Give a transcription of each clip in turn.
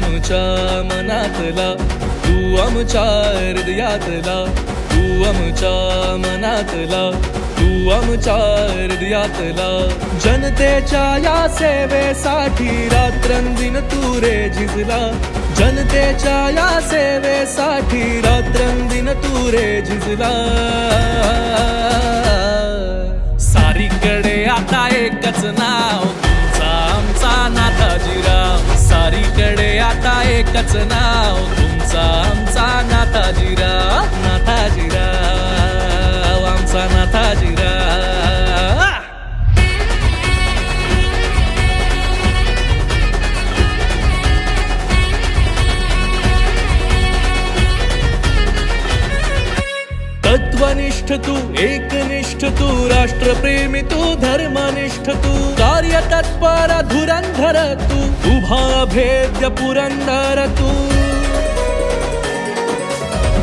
आमच्या मनातला, तू आमच्या हृदयातला, तू आमच्या मनातला, तू आमच्या हृदयातला. जनतेच्या या सेवेसाठी रात्रंदिन तू रे झिजला, जनतेच्या या सेवेसाठी रात्रंदिन तू रे झिजला. सारीकडे आता एकच नाव, तुमचा आमचा नाथाजीराव. सारीकडे आता एकच नाव, तुमचा आमचा नाथाजीराव. नाथाजीराव, आमचा नाथाजीराव. तत्वनिष्ठ तू, एकनिष्ठ तू, राष्ट्रप्रेमी तू, धर्मनिष्ठ तू, कार्यतत्पर धुरंधर तू, उभा भेद्य पुरंदर तू.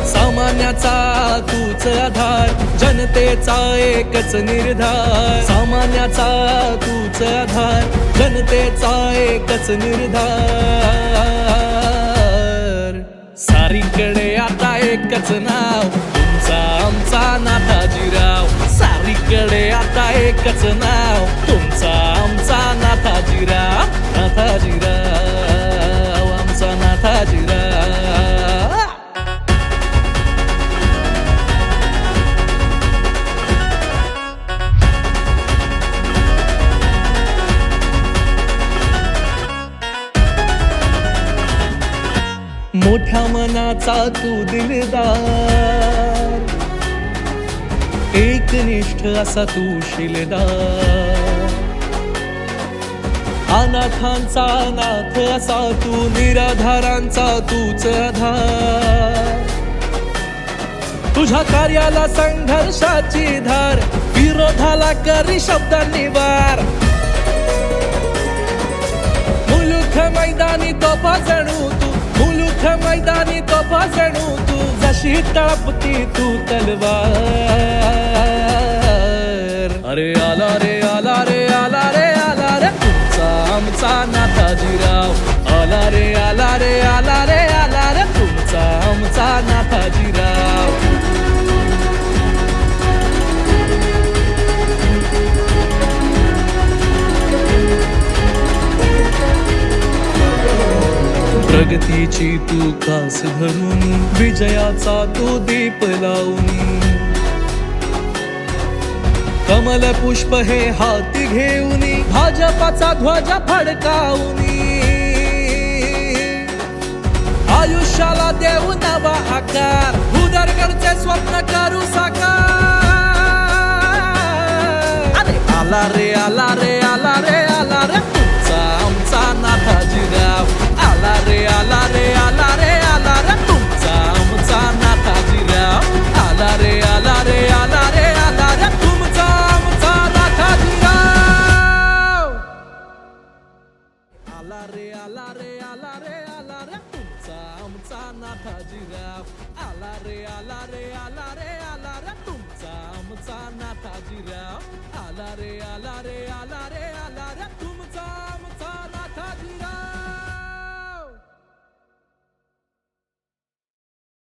सामान्याचा तूच आधार, जनतेचा एकच निर्धार. सामान्याचा तूच आधार, जनतेचा एकच निर्धार. सारीकडे आता एकच नाव, तुमचा आमचा नाथाजीराव. सारीकडे आता एकच नाव, तुमचा आमचा नाथाजीराव. नाथाजीराव, आमचा नाथाजीराव. मोठ्या मनाचा तू दिलदार, एकनिष्ठ असा तू शिलेदार. अनाथांचा नाथ असा तू, निराधारांचा तूच आधार. तुझ्या कार्याला संघर्षाची धार, विरोधाला करी शब्दांनी वार. मुलुख मैदानी तोफा जणू तू, मुलुख मैदानी तोफा जणू तू, जशी तळपती तू तलवार. अरे आला रे आला रे आला रे आला रे, तुमचा आमचा नाथाजीराव. आला रे आला रे आला रे आला रे, तुमचा आमचा नाथाजीराव. प्रगतीची तू कास धरून, विजयाचा तू दीप लावून. कमल पुष्प हे हाती घेऊन, भाजपाचा ध्वज फडकावून. आयुष्याला देऊ नवा आकार, भूदरगडचे स्वप्न करू साकार. अरे आला रे आला रे आला रे आला रे, तुमचा आमचा नाथाजीराव. आला रे आला रे आला रे आला रे, तुमचा आमचा नाथाजीराव. आला रे आला रे आला रे आला रे, तुमचा आमचा नाथाजीराव. आला रे आला रे आला रे आला रे, तुमचा आमचा नाथाजीराव. आला रे आला रे आला रे आला रे, तुमचा आमचा नाथाजीराव. आला रे आला रे आला रे